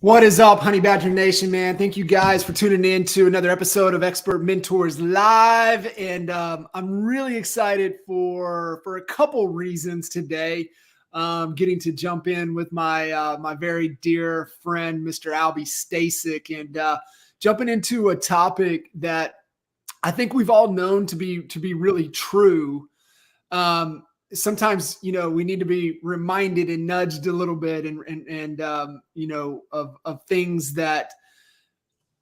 What is up, Honey Badger Nation, man? Thank you guys for tuning in to another episode of Expert Mentors Live. And I'm really excited for a couple reasons today. Getting to jump in with my very dear friend, Mr. Albie Stasek, and jumping into a topic that I think we've all known to be really true. Sometimes, we need to be reminded and nudged a little bit and of things that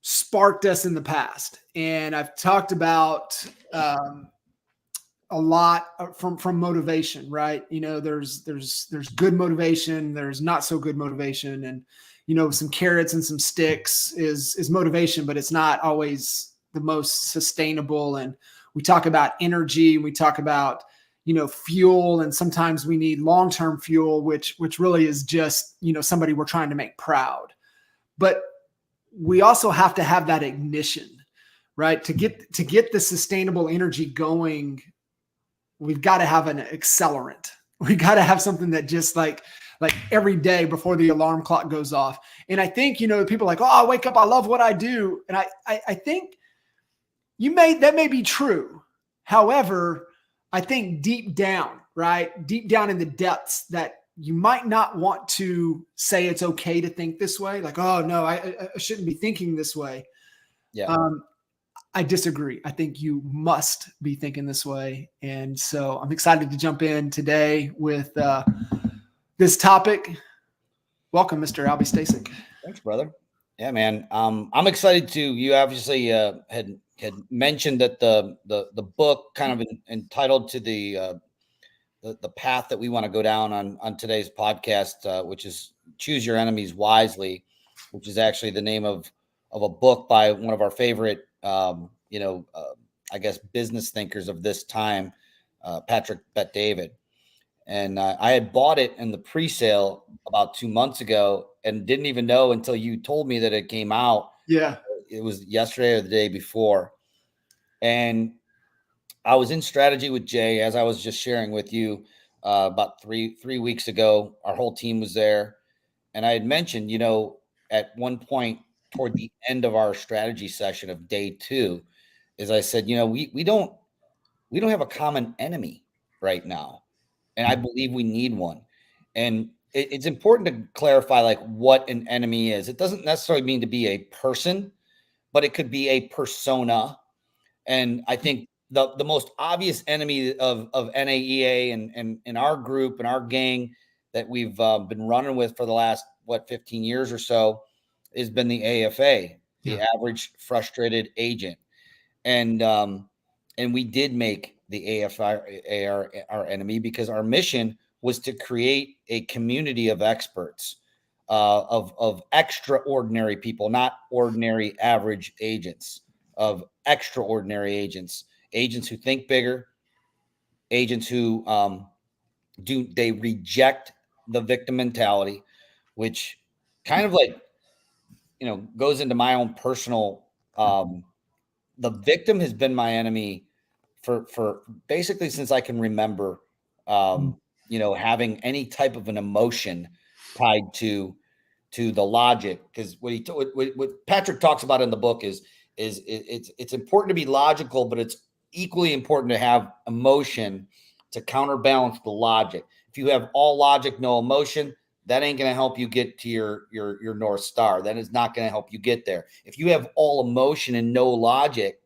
sparked us in the past. And I've talked about a lot from motivation, right? There's good motivation, there's not so good motivation, and some carrots and some sticks is motivation, but it's not always the most sustainable. And we talk about energy, we talk about fuel, and sometimes we need long-term fuel, which really is just, somebody we're trying to make proud. But we also have to have that ignition, right? To get the sustainable energy going, we've got to have an accelerant. We got to have something that just like every day before the alarm clock goes off. And I think, people are like, oh, I wake up, I love what I do. And I think that may be true. However, I think deep down in the depths, that you might not want to say it's okay to think this way. Like, oh no, I shouldn't be thinking this way. Yeah. I disagree. I think you must be thinking this way. And so I'm excited to jump in today with this topic. Welcome, Mr. Albie Stasek. Thanks, brother. Yeah, man. I'm excited too. You obviously had mentioned that the book kind of entitled to the path that we want to go down on today's podcast, which is Choose Your Enemies Wisely, which is actually the name of a book by one of our favorite, I guess, business thinkers of this time, Patrick Bet-David. And I had bought it in the pre-sale about 2 months ago and didn't even know until you told me that it came out. Yeah. It was yesterday or the day before. And I was in strategy with Jay, as I was just sharing with you about three weeks ago. Our whole team was there. And I had mentioned, at one point toward the end of our strategy session of day 2, is I said, we don't have a common enemy right now. And I believe we need one. And it's important to clarify like what an enemy is. It doesn't necessarily mean to be a person, but it could be a persona. And I think the most obvious enemy of NAEA and in our group and our gang that we've been running with for the last 15 years or so has been the AFA, the average frustrated agent. And we did make the AFA our enemy because our mission was to create a community of experts, of extraordinary people, not ordinary average agents, of extraordinary agents who think bigger, agents who they reject the victim mentality, which kind of like, goes into my own personal, the victim has been my enemy for basically since I can remember, having any type of an emotion tied to the logic. Because what Patrick talks about in the book is it's important to be logical, but it's equally important to have emotion to counterbalance the logic. If you have all logic, no emotion, that ain't going to help you get to your North Star. That is not going to help you get there. If you have all emotion and no logic,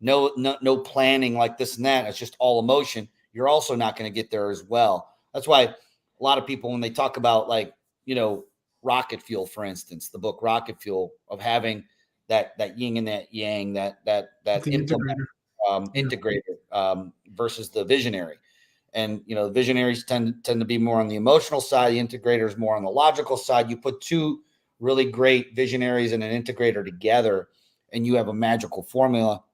no planning like this and that, it's just all emotion, you're also not going to get there as well. That's why a lot of people, when they talk about like, rocket fuel, for instance, the book Rocket Fuel, of having that yin and that yang, that integrator versus the visionary. And, the visionaries tend to be more on the emotional side. The integrators more on the logical side. You put two really great visionaries and an integrator together, and you have a magical formula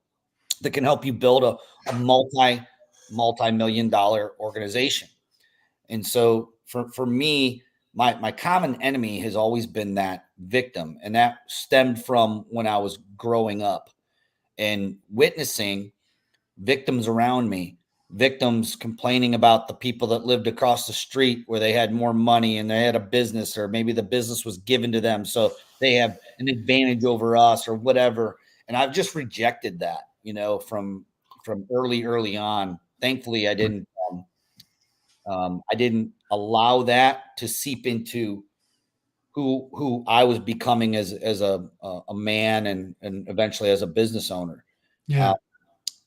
that can help you build a multi-million dollar organization. And so for me, my common enemy has always been that victim. And that stemmed from when I was growing up and witnessing victims around me victims complaining about the people that lived across the street where they had more money and they had a business, or maybe the business was given to them, so they have an advantage over us or whatever. And I've just rejected that, from early on. Thankfully, I didn't allow that to seep into who I was becoming as a man and eventually as a business owner. Yeah.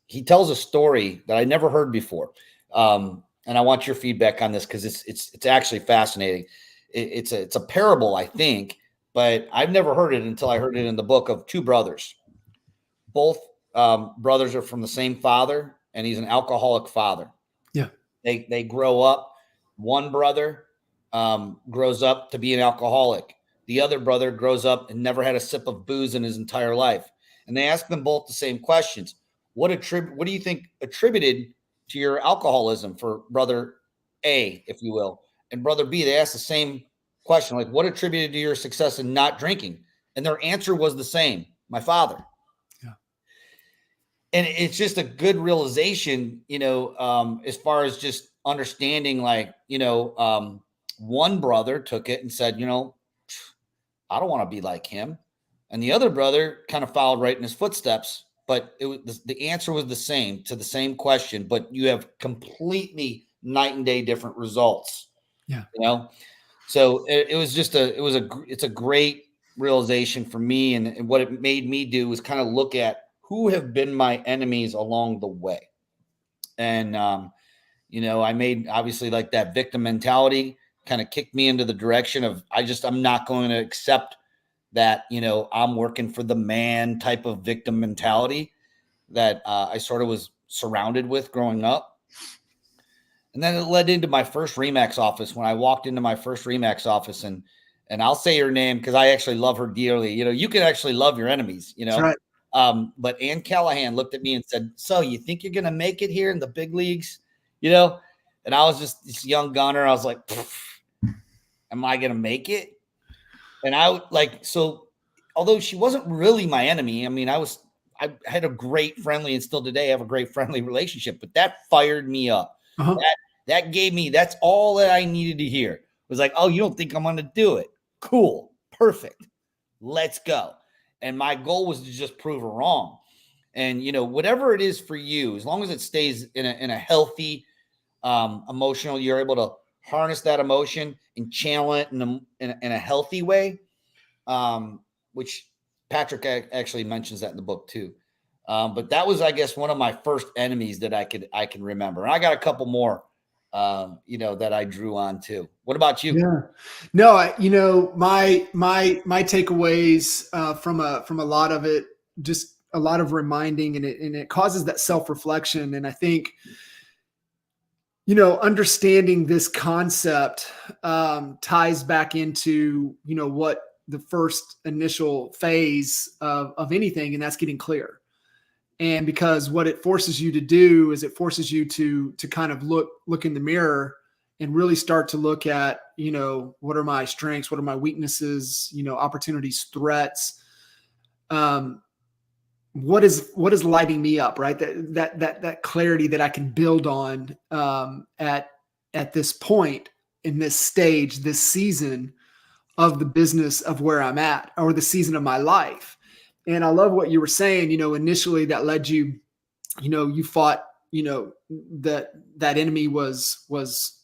He tells a story that I never heard before. And I want your feedback on this because it's actually fascinating. It's a parable, I think, but I've never heard it until I heard it in the book of two brothers. Both brothers are from the same father, and he's an alcoholic father. Yeah. They grow up. One brother grows up to be an alcoholic. The other brother grows up and never had a sip of booze in his entire life. And they ask them both the same questions. What do you think attributed to your alcoholism for brother A, if you will, and brother B? They asked the same question, like, what attributed to your success in not drinking? And their answer was the same: my father. Yeah. And it's just a good realization, as far as just understanding, like, one brother took it and said, I don't want to be like him. And the other brother kind of followed right in his footsteps. But the answer was the same to the same question, but you have completely night and day different results. Yeah. So it's a great realization for me. And what it made me do was kind of look at who have been my enemies along the way. And, I made, obviously, like, that victim mentality kind of kicked me into the direction of, I'm not going to accept that, I'm working for the man type of victim mentality that I sort of was surrounded with growing up. And then it led into my first RE/MAX office. When I walked into my first RE/MAX office, and I'll say her name because I actually love her dearly. You can actually love your enemies, That's right. But Ann Callahan looked at me and said, "So you think you're going to make it here in the big leagues?" And I was just this young gunner. I was like, am I going to make it? And although she wasn't really my enemy, I mean, I had a great friendly, and still today have a great friendly relationship, but that fired me up. Uh-huh. That gave me, that's all that I needed to hear. It was like, oh, you don't think I'm going to do it? Cool. Perfect. Let's go. And my goal was to just prove her wrong. And, whatever it is for you, as long as it stays in a healthy, emotional, you're able to harness that emotion and channel it in a healthy way, which Patrick actually mentions that in the book too. But that was, I guess, one of my first enemies that I can remember. And I got a couple more, that I drew on too. What about you? Yeah, no, my takeaways from a lot of it, just a lot of reminding, and it causes that self-reflection. And I think, understanding this concept ties back into, what the first initial phase of anything, and that's getting clear. And because what it forces you to do is it forces you to kind of look in the mirror and really start to look at, what are my strengths? What are my weaknesses? Opportunities, threats. What is lighting me up, right? That clarity that I can build on at this point, in this stage, this season of the business of where I'm at, or the season of my life. And I love what you were saying, initially that led you, you fought, that enemy was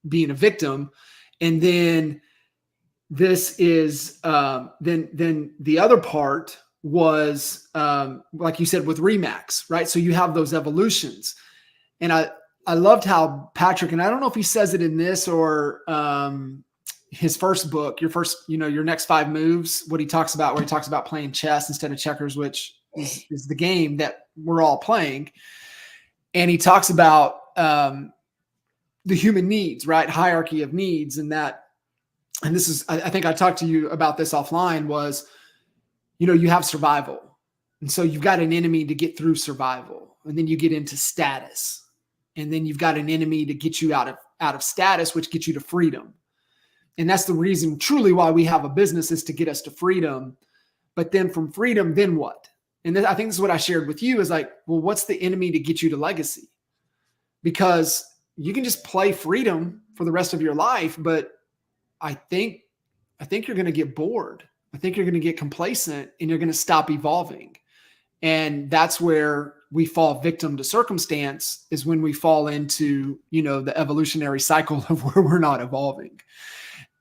being a victim. And then this is, then the other part was, like you said, with RE/MAX, right? So you have those evolutions. And I loved how Patrick, and I don't know if he says it in this or, his first book, your next 5 moves, where he talks about playing chess instead of checkers, which is the game that we're all playing. And he talks about the human needs, right? Hierarchy of needs. And this is, I think I talked to you about this offline, was, you have survival. And so you've got an enemy to get through survival. And then you get into status. And then you've got an enemy to get you out of status, which gets you to freedom. And that's the reason truly why we have a business, is to get us to freedom. But then from freedom, then what? And I think this is what I shared with you, is like, well, what's the enemy to get you to legacy? because you can just play freedom for the rest of your life. But I think you're going to get bored. I think you're going to get complacent and you're going to stop evolving. And that's where we fall victim to circumstance, is when we fall into, the evolutionary cycle of where we're not evolving.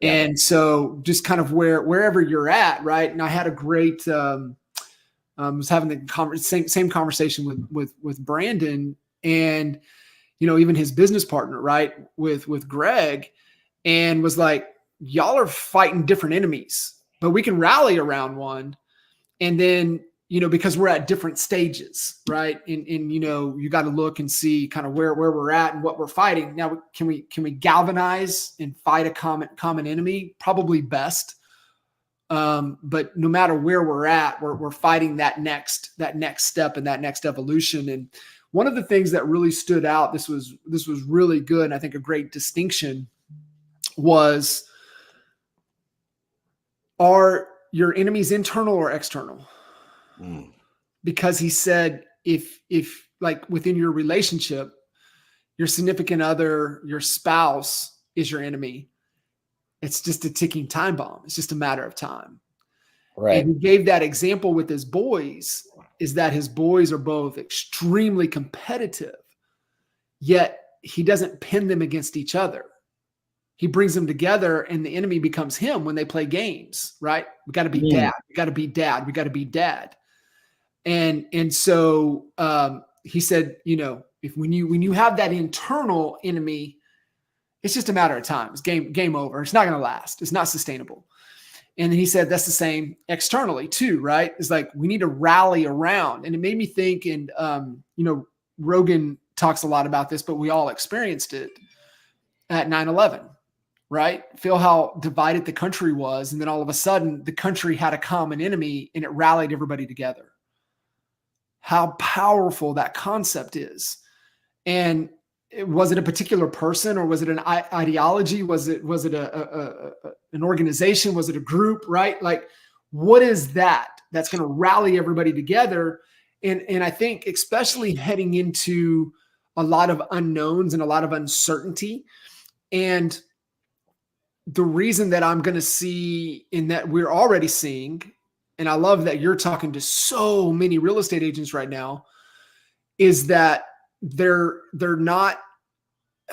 Yeah. And so just kind of wherever you're at. Right. And I had a great, was having the same conversation with Brandon, and, even his business partner, right. With Greg, and was like, y'all are fighting different enemies, but we can rally around one. And then, because we're at different stages, right? And you got to look and see kind of where we're at and what we're fighting. Now, can we galvanize and fight a common enemy? Probably best. But no matter where we're at, we're fighting that next step and that next evolution. And one of the things that really stood out, this was really good, and I think a great distinction, was, are your enemies internal or external? Because he said, if like within your relationship, your significant other, your spouse is your enemy, it's just a ticking time bomb. It's just a matter of time. Right. And he gave that example with his boys, is that his boys are both extremely competitive, yet he doesn't pin them against each other. He brings them together, and the enemy becomes him when they play games, right? We got to be dad. We got to be dad. We got to be dad. And so he said, if when you have that internal enemy, it's just a matter of time. It's game over. It's not going to last. It's not sustainable. And then he said that's the same externally too, right? It's like we need to rally around. And it made me think, and Rogan talks a lot about this, but we all experienced it at 9/11. Right? Feel how divided the country was. And then all of a sudden the country had a common enemy and it rallied everybody together. How powerful that concept is. And was it a particular person, or was it an ideology? Was it an organization? Was it a group, right? Like, what is that's going to rally everybody together? And I think especially heading into a lot of unknowns and a lot of uncertainty, and the reason that I'm going to see, in that we're already seeing, and I love that you're talking to so many real estate agents right now, is that they're not,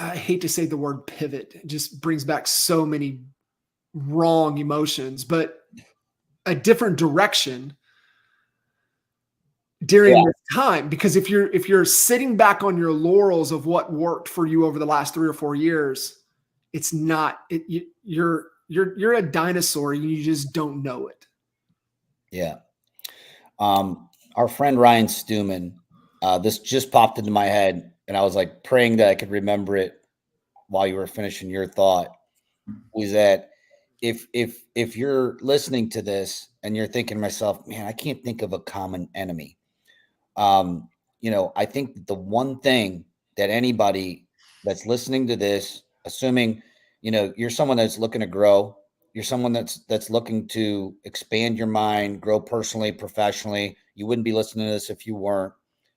I hate to say the word pivot, it just brings back so many wrong emotions, but a different direction during this time. Because if you're sitting back on your laurels of what worked for you over the last 3 or 4 years, it's not, you're a dinosaur. You just don't know it. Yeah. Our friend Ryan Stewman, this just popped into my head, and I was like praying that I could remember it while you were finishing your thought, was that if you're listening to this and you're thinking to myself, man, I can't think of a common enemy. I think the one thing that anybody that's listening to this, assuming, you're someone that's looking to grow, you're someone that's looking to expand your mind, grow personally, professionally, you wouldn't be listening to this if you weren't.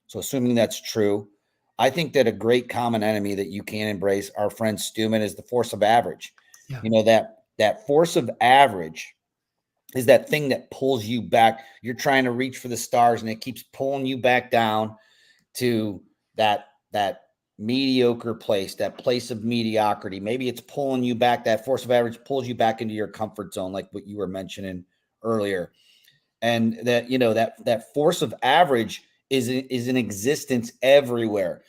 So assuming that's true, I think that a great common enemy that you can embrace, our friend Stewman, is the force of average. Yeah. That force of average is that thing that pulls you back. You're trying to reach for the stars, and it keeps pulling you back down to that mediocre place, that place of mediocrity. Maybe it's pulling you back. That force of average pulls you back into your comfort zone, like what you were mentioning earlier. And that, that force of average is in existence everywhere.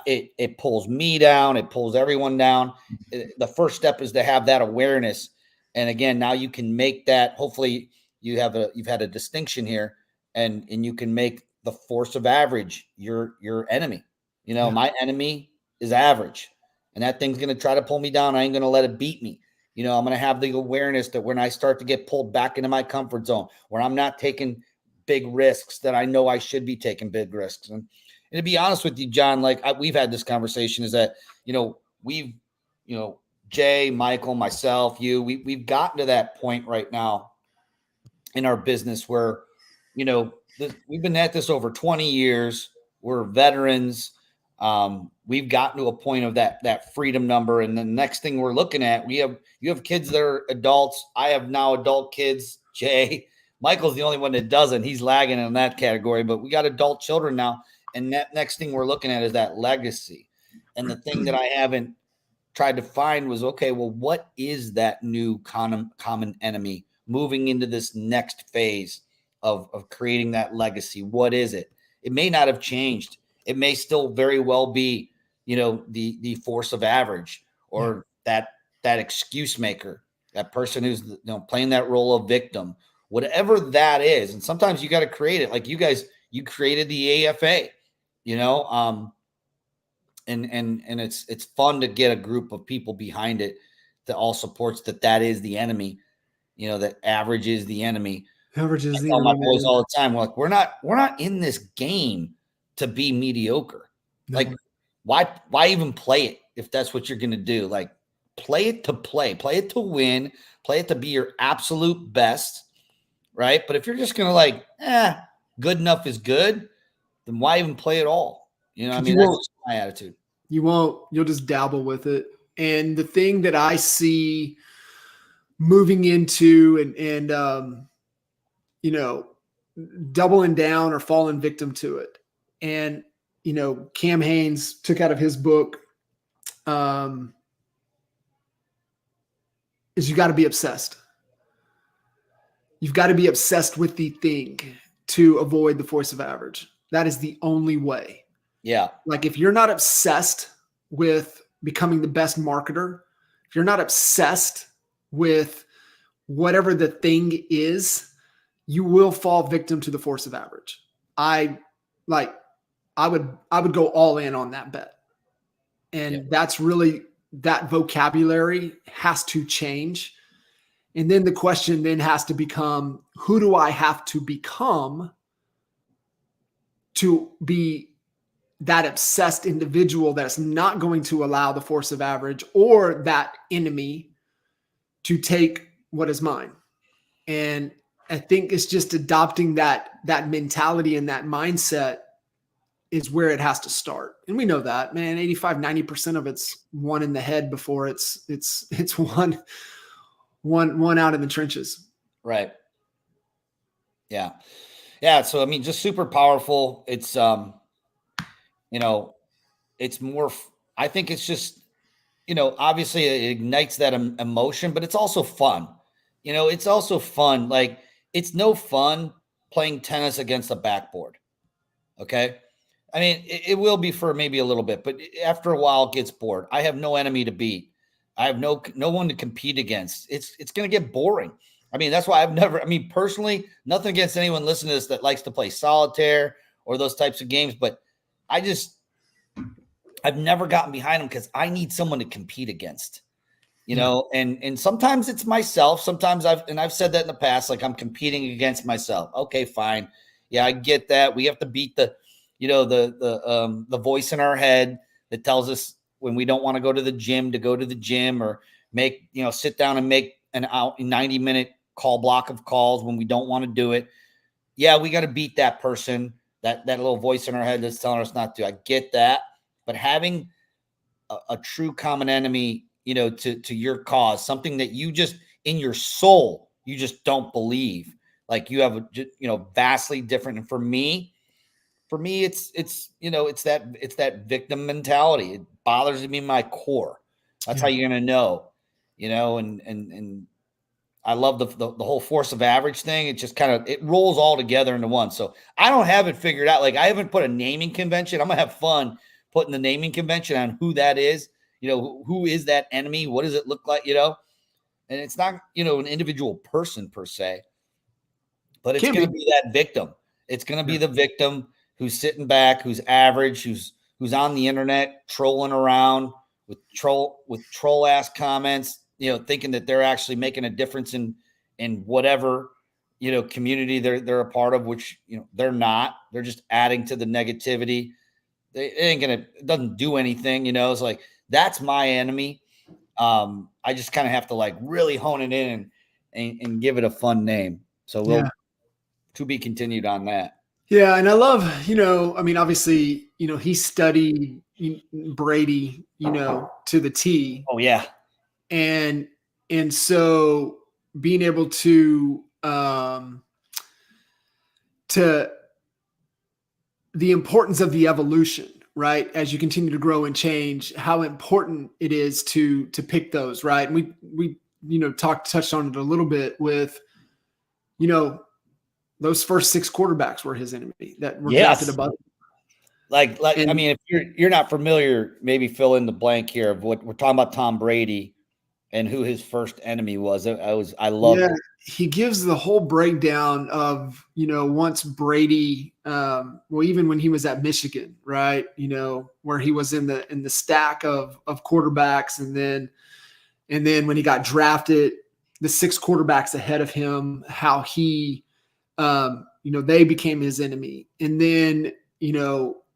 It pulls me down. It pulls everyone down. The first step is to have that awareness. And again, now you can make that, hopefully you've had a distinction here, and you can make the force of average your enemy. My enemy is average, and that thing's going to try to pull me down. I ain't going to let it beat me. I'm going to have the awareness that when I start to get pulled back into my comfort zone, where I'm not taking big risks that I know I should be taking big risks. And to be honest with you, John, like we've had this conversation, is that, we've, Jay, Michael, myself, we've gotten to that point right now in our business where, we've been at this over 20 years. We're veterans. We've gotten to a point of that freedom number. And the next thing we're looking at, you have kids that are adults. I have now adult kids. Jay, Michael's the only one that doesn't. He's lagging in that category, but we got adult children now. And that next thing we're looking at is that legacy. And the thing that I haven't tried to find was, okay, well, what is that new common enemy moving into this next phase of creating that legacy? What is it? It may not have changed. It may still very well be, the force of average, or that excuse maker, that person who's playing that role of victim, whatever that is. And sometimes you got to create it. Like you guys, you created the AFA, and it's fun to get a group of people behind it that all supports that is the enemy, that average is the enemy. Average is the enemy. I tell my boys man. all the time, we're not in this game to be mediocre. No. Like why even play it if that's what you're going to do? Like play it to win, play it to be your absolute best. Right. But if you're just going to good enough is good, then why even play it all? That's just my attitude. You won't, you'll just dabble with it. And the thing that I see moving into and doubling down or falling victim to it. And, Cam Haynes took out of his book, is you got to be obsessed. You've got to be obsessed with the thing to avoid the force of average. That is the only way. Yeah. Like if you're not obsessed with becoming the best marketer, if you're not obsessed with whatever the thing is, you will fall victim to the force of average. I would go all in on that bet. And that's really, that vocabulary has to change. And then the question then has to become, who do I have to become to be that obsessed individual that's not going to allow the force of average or that enemy to take what is mine? And I think it's just adopting that mentality and that mindset is where it has to start. And we know that, man, 85-90% of it's one in the head before it's one out in the trenches. Right. Yeah. Yeah. So, just super powerful. It's, it's more, I think it's just, obviously it ignites that emotion, but it's also fun. It's also fun. Like it's no fun playing tennis against a backboard. Okay. It will be for maybe a little bit, but after a while it gets bored. I have no enemy to beat. I have no one to compete against. It's going to get boring. That's why I've never, personally, nothing against anyone listening to this that likes to play solitaire or those types of games, but I've never gotten behind them because I need someone to compete against, and sometimes it's myself. Sometimes I've said that in the past, like I'm competing against myself. Okay, fine. Yeah, I get that. We have to beat the voice in our head that tells us when we don't want to go to the gym, or sit down and make an 90-minute call block of calls when we don't want to do it. Yeah, we got to beat that person, that little voice in our head that's telling us not to. I get that. But having a true common enemy, to your cause, something that you just in your soul, you just don't believe, like you have, vastly different. And for me, it's that victim mentality. It bothers me in my core. That's how you're going to know, and I love the whole force of average thing. It just it rolls all together into one. So I don't have it figured out. Like I haven't put a naming convention. I'm going to have fun putting the naming convention on who that is, who is that enemy? What does it look like? And it's not, an individual person per se, but it's going to be that victim. It's going to be the victim who's sitting back, who's average, who's on the internet trolling around with troll ass comments, thinking that they're actually making a difference in whatever, community they're a part of, which, they're not. They're just adding to the negativity. It doesn't do anything, it's like, that's my enemy. I just kind of have to really hone it in and give it a fun name. So to be continued on that. Yeah. And I love, obviously he studied Brady, to the T. Oh yeah. And so being able to the importance of the evolution, right? As you continue to grow and change, how important it is to pick those, right? And we touched on it a little bit with, those first 6 quarterbacks were his enemy that were drafted above. Like I mean, if you're not familiar, maybe fill in the blank here of what we're talking about. Tom Brady and who his first enemy was. I loved it. He gives the whole breakdown of, once Brady, even when he was at Michigan, right? Where he was in the stack of quarterbacks, and then when he got drafted, the 6 quarterbacks ahead of him, how he, they became his enemy. And then,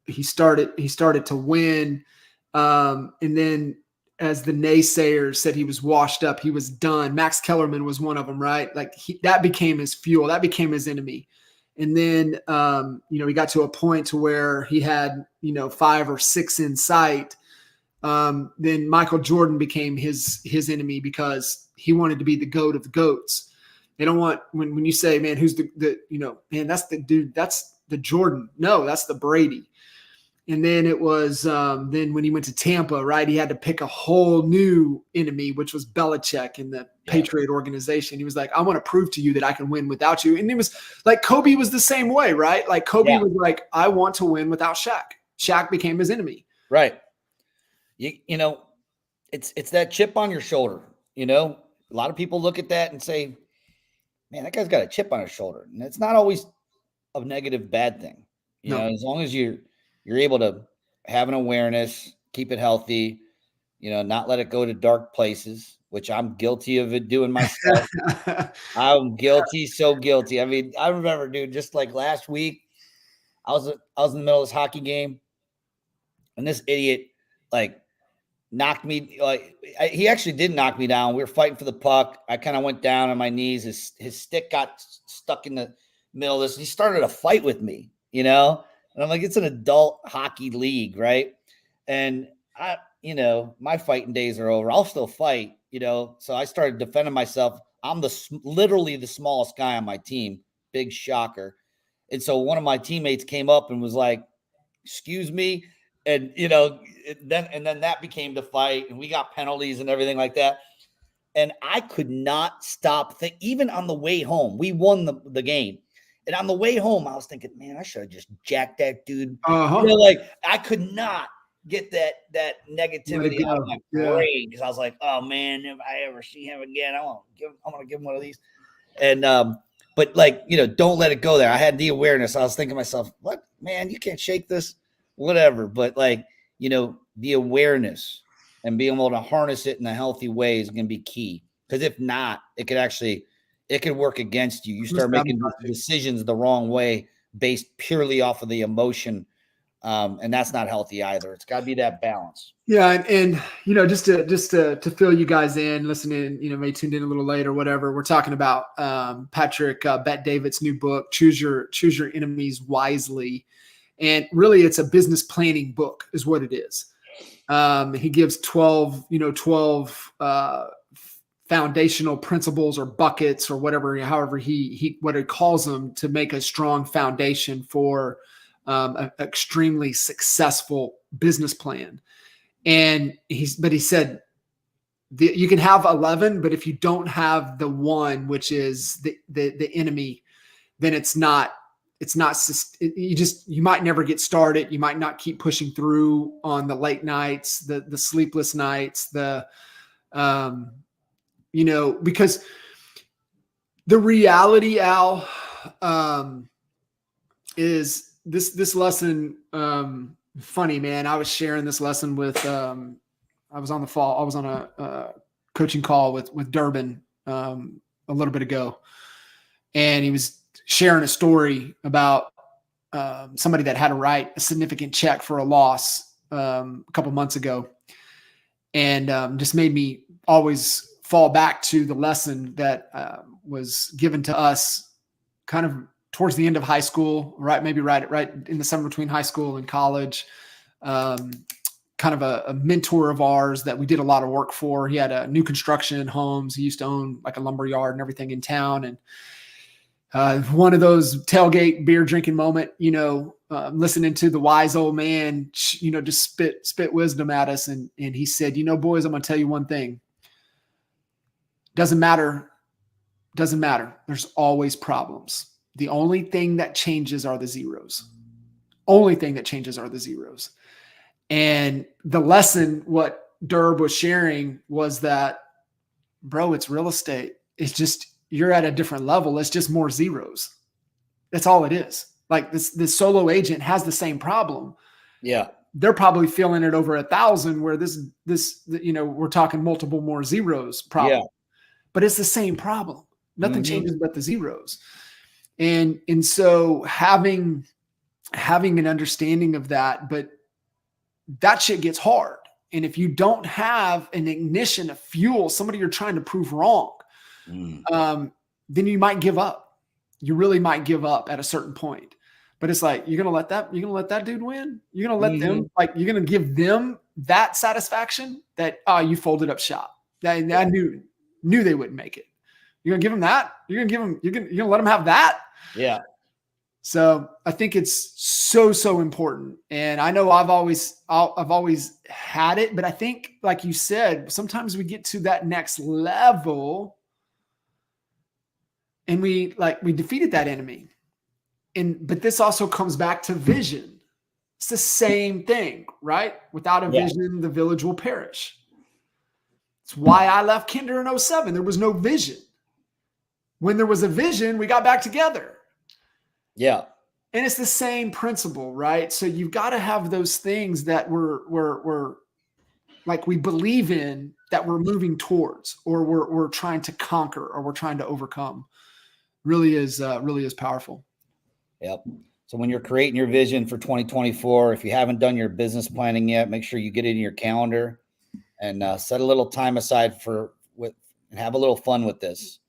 he started to win. And then, as the naysayers said he was washed up, he was done. Max Kellerman was one of them, right? Like that became his fuel, that became his enemy. And then, he got to a point to where he had, 5 or 6 in sight. Then Michael Jordan became his enemy because he wanted to be the GOAT of the GOATs. They don't want, when you say, man, who's man, that's the dude, that's the Jordan. No, that's the Brady. And then it was then when he went to Tampa, right, he had to pick a whole new enemy, which was Belichick in the Patriot organization. He was like, I want to prove to you that I can win without you. And it was like Kobe was the same way, right? Like Kobe was like, I want to win without Shaq. Shaq became his enemy. Right. It's that chip on your shoulder. A lot of people look at that and say, man, that guy's got a chip on his shoulder. And it's not always a negative, bad thing. As long as you're able to have an awareness, keep it healthy, not let it go to dark places, which I'm guilty of it doing myself. I'm guilty, so guilty. I mean, I remember, dude, just like last week, I was in the middle of this hockey game, and this idiot knocked me. He actually did knock me down. We were fighting for the puck. I kind of went down on my knees. His stick got stuck in the middle of this. He started a fight with me, And I'm like, it's an adult hockey league, right? And my fighting days are over. I'll still fight, So I started defending myself. I'm literally the smallest guy on my team. Big shocker. And so one of my teammates came up and was like, excuse me. And, then that became the fight, and we got penalties and everything like that. And I could not stop even on the way home. We won the game. And on the way home, I was thinking, man, I should have just jacked that dude. I could not get that negativity out of my brain, because I was like, oh man, if I ever see him again, I'm gonna give him one of these. And but don't let it go there. I had the awareness. I was thinking to myself, what, man, you can't shake this, whatever. But the awareness and being able to harness it in a healthy way is going to be key. Because if not, it could work against you. You start making decisions the wrong way based purely off of the emotion. And that's not healthy either. It's got to be that balance. Yeah. And just to fill you guys in, listening, may tuned in a little late or whatever, we're talking about Patrick Bet-David's new book, Choose Your Enemies Wisely. And really it's a business planning book is what it is. He gives 12 foundational principles or buckets or whatever, however he what he calls them, to make a strong foundation for an extremely successful business plan. And he said you can have 11, but if you don't have the one, which is the enemy, then you might never get started. You might not keep pushing through on the late nights, the sleepless nights, because the reality, Al, is this lesson. Funny, man. I was sharing this lesson with, I was on a coaching call with Durbin a little bit ago, and he was sharing a story about somebody that had to write a significant check for a loss a couple months ago, and just made me always fall back to the lesson that was given to us kind of towards the end of high school, right? Maybe right in the summer between high school and college. Kind of a mentor of ours that we did a lot of work for. He had a new construction homes. He used to own like a lumber yard and everything in town. And one of those tailgate beer drinking moment, listening to the wise old man, just spit wisdom at us. And he said, boys, I'm going to tell you one thing. Doesn't matter. There's always problems. The only thing that changes are the zeros. Only thing that changes are the zeros. And the lesson, what Derb was sharing was that, bro, it's real estate. It's just, you're at a different level. It's just more zeros. That's all it is. Like this solo agent has the same problem. Yeah. They're probably feeling it over 1,000 where this, we're talking multiple more zeros problem, but it's the same problem. Nothing changes but the zeros. And so having an understanding of that, but that shit gets hard. And if you don't have an ignition, a fuel, somebody you're trying to prove wrong, then you might give up. You really might give up at a certain point. But it's like, you're going to let that dude win. You're going to let them, you're going to give them that satisfaction that, you folded up shop. I knew they wouldn't make it. You're going to give them that. You're going to let them have that. Yeah. So I think it's so important. And I know I've always had it, but I think, like you said, sometimes we get to that next level and we defeated that enemy. But this also comes back to vision. It's the same thing, right? Without a vision, the village will perish. It's why I left Kinder in 2007. There was no vision. When there was a vision, we got back together. Yeah. And it's the same principle, right? So you've got to have those things that we're like we believe in, that we're moving towards, or we're trying to conquer, or we're trying to overcome. Really is powerful. Yep. So when you're creating your vision for 2024, if you haven't done your business planning yet, make sure you get it in your calendar and set a little time aside and have a little fun with this.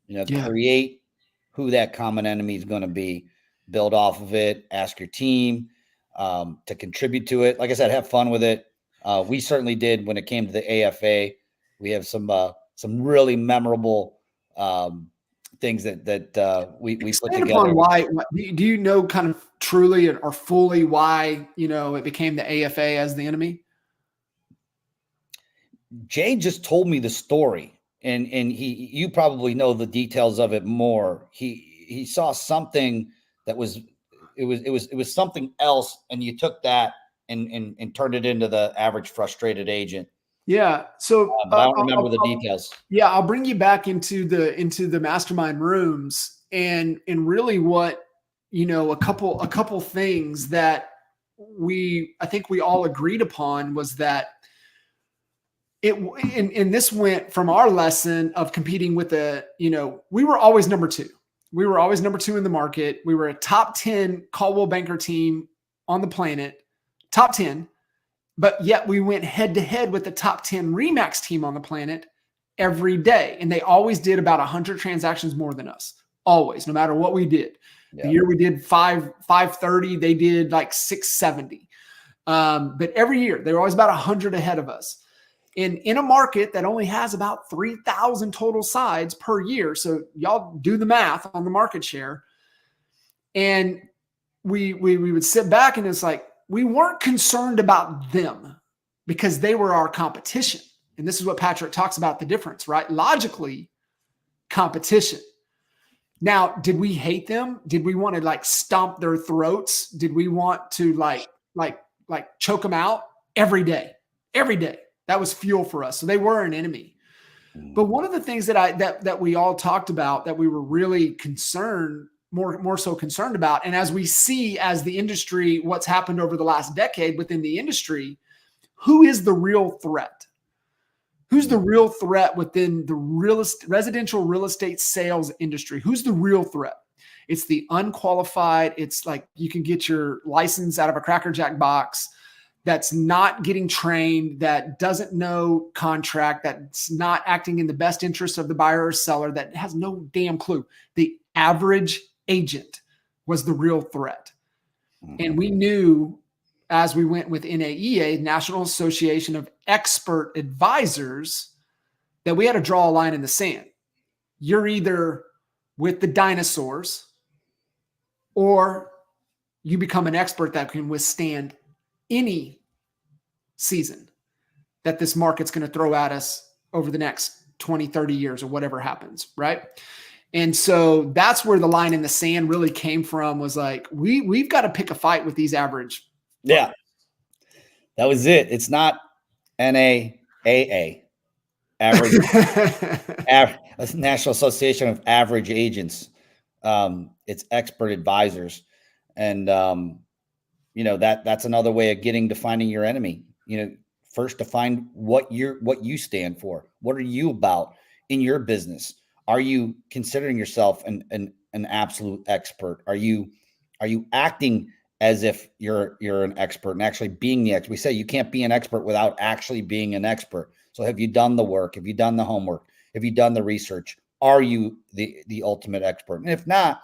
Create who that common enemy is going to be, build off of it, ask your team to contribute to it. Like I said, have fun with it. We certainly did when it came to the AFA. We have some really memorable things that we put together. Why do you know kind of truly or fully why it became the AFA as the enemy? Jay just told me the story, and you probably know the details of it more. He saw something that was something else, and you took that and turned it into the average frustrated agent. Yeah. So but I don't remember the details. Yeah, I'll bring you back into the mastermind rooms and really what a couple things that I think we all agreed upon was that and this went from our lesson of competing with we were always number two. We were always number two in the market. We were a top 10 Caldwell Banker team on the planet, top 10. But yet we went head to head with the top 10 Remax team on the planet every day. And they always did about 100 transactions more than us. Always, no matter what we did. Yeah. The year we did 530, they did like 670. But every year they were always about 100 ahead of us. And in a market that only has about 3,000 total sides per year. So y'all do the math on the market share. And we would sit back and it's like, we weren't concerned about them because they were our competition. And this is what Patrick talks about, the difference, right? Logically, competition. Now, did we hate them? Did we want to stomp their throats? Did we want to like choke them out? Every day. That was fuel for us. So they were an enemy. But one of the things that we all talked about that we were really concerned, more so concerned about, and as we see as the industry, what's happened over the last decade within the industry, who is the real threat? Who's the real threat within the residential real estate sales industry? Who's the real threat? It's the unqualified. It's like you can get your license out of a Cracker Jack box that's not getting trained, that doesn't know contract, that's not acting in the best interest of the buyer or seller, that has no damn clue. The average agent was the real threat. Mm-hmm. And we knew as we went with NAEA, National Association of Expert Advisors, that we had to draw a line in the sand. You're either with the dinosaurs or you become an expert that can withstand any season that this market's going to throw at us over the next 20, 30 years or whatever happens, right? And so that's where the line in the sand really came from, was like, we've got to pick a fight with these average. Yeah, that was it. It's not NAAA, average, National Association of Average Agents. It's expert advisors. And, that's another way of defining your enemy. First define what you stand for. What are you about in your business? Are you considering yourself an absolute expert? Are you acting as if you're an expert and actually being the expert? We say you can't be an expert without actually being an expert. So have you done the work? Have you done the homework? Have you done the research? Are you the ultimate expert? And if not,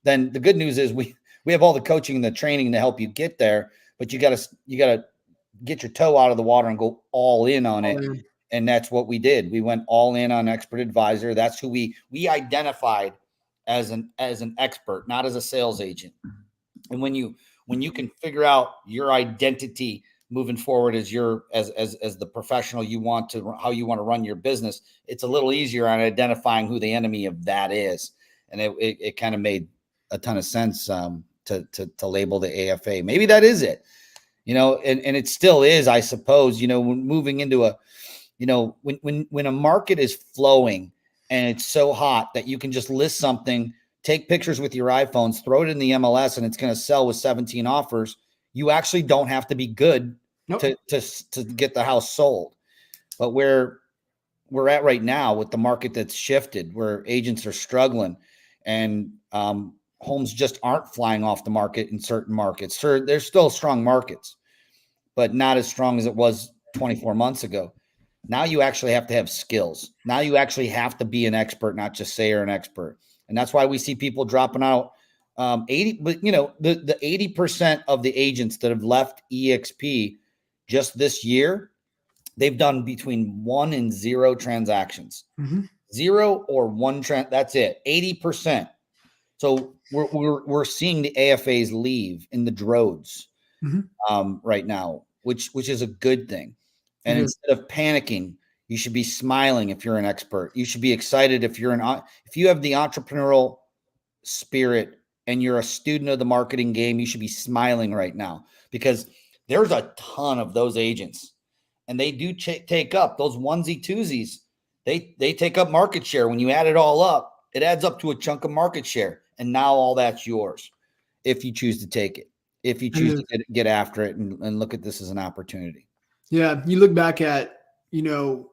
then the good news is we have all the coaching and the training to help you get there, but you got to get your toe out of the water and go all in on it. And that's what we did. We went all in on expert advisor. That's who we identified as an expert, not as a sales agent. And when you can figure out your identity moving forward as the professional how you want to run your business, it's a little easier on identifying who the enemy of that is. And it kind of made a ton of sense to label the AFA. Maybe that is it, and it still is, I suppose. Moving into when a market is flowing and it's so hot that you can just list something, take pictures with your iPhones, throw it in the MLS, and it's going to sell with 17 offers. You actually don't have to be good to get the house sold. But where we're at right now with the market that's shifted, where agents are struggling and homes just aren't flying off the market in certain markets. Sure, there's still strong markets, but not as strong as it was 24 months ago. Now you actually have to have skills. Now you actually have to be an expert, not just say you're an expert. And that's why we see people dropping out 80, but the 80% of the agents that have left EXP just this year, they've done between 1 and 0 transactions. Mm-hmm. 0 or 1 that's it. 80%. So we're seeing the AFAs leave in the droves right now, which is a good thing. And instead of panicking, you should be smiling if you're an expert. You should be excited if you have the entrepreneurial spirit and you're a student of the marketing game. You should be smiling right now, because there's a ton of those agents, and they do take up those onesie twosies. They take up market share. When you add it all up, it adds up to a chunk of market share, and now all that's yours if you choose to take it. If you choose to get after it and look at this as an opportunity. Yeah, you look back at those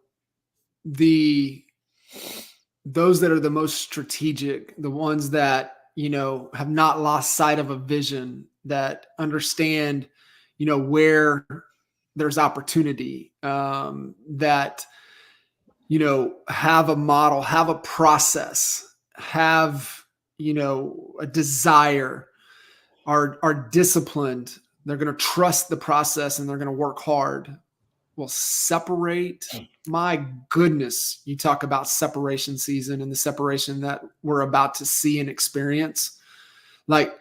that are the most strategic, the ones that have not lost sight of a vision, that understand where there's opportunity, that have a model, have a process, have a desire, are disciplined. They're going to trust the process and they're going to work hard. Will separate. My goodness, you talk about separation season and the separation that we're about to see and experience. Like,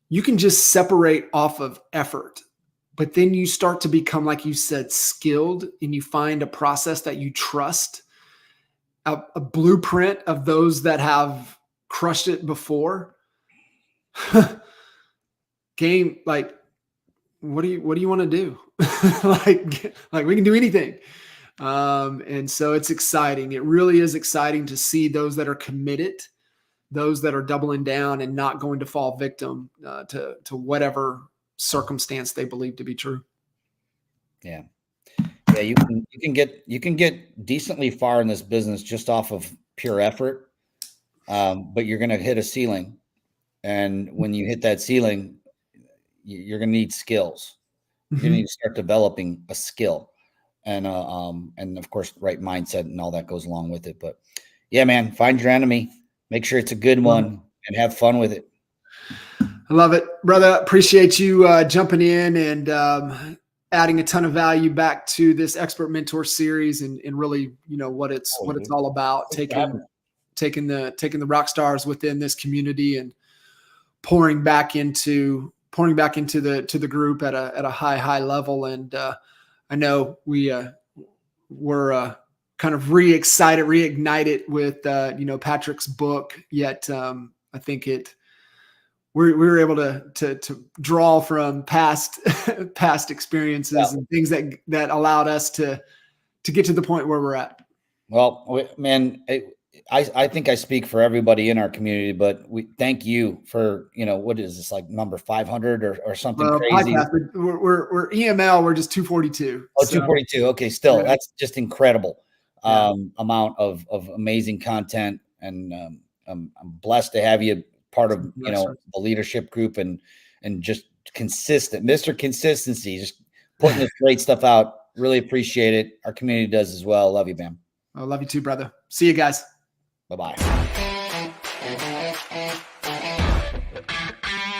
you can just separate off of effort, but then you start to become, like you said, skilled, and you find a process that you trust, a blueprint of those that have crushed it before. Game, like, what do you want to do? like we can do anything. And so it's exciting. It really is exciting to see those that are committed, those that are doubling down and not going to fall victim to whatever circumstance they believe to be true. Yeah. Yeah. You can get decently far in this business just off of pure effort. But you're going to hit a ceiling. And when you hit that ceiling, you're going to need skills. You're going to need to start developing a skill, and of course, right mindset and all that goes along with it. But yeah, man, find your enemy, make sure it's a good one, and have fun with it. I love it, brother. Appreciate you jumping in and adding a ton of value back to this expert mentor series and really, what it's all about. Taking the rock stars within this community and pouring back into the group at a high level. And I know we're kind of reignited with Patrick's book. Yet I think we were able to draw from past experiences and things that allowed us to get to the point where we're at. Well, man, I think I speak for everybody in our community, but we thank you for, what is this, like number 500 or something crazy? We're EML. We're just 242. Oh, 242. Okay. Still, that's just incredible. Amount of amazing content. And I'm blessed to have you part of, the leadership group and just consistent, Mr. Consistency, just putting this great stuff out. Really appreciate it. Our community does as well. Love you, man. I love you too, brother. See you guys. Bye-bye.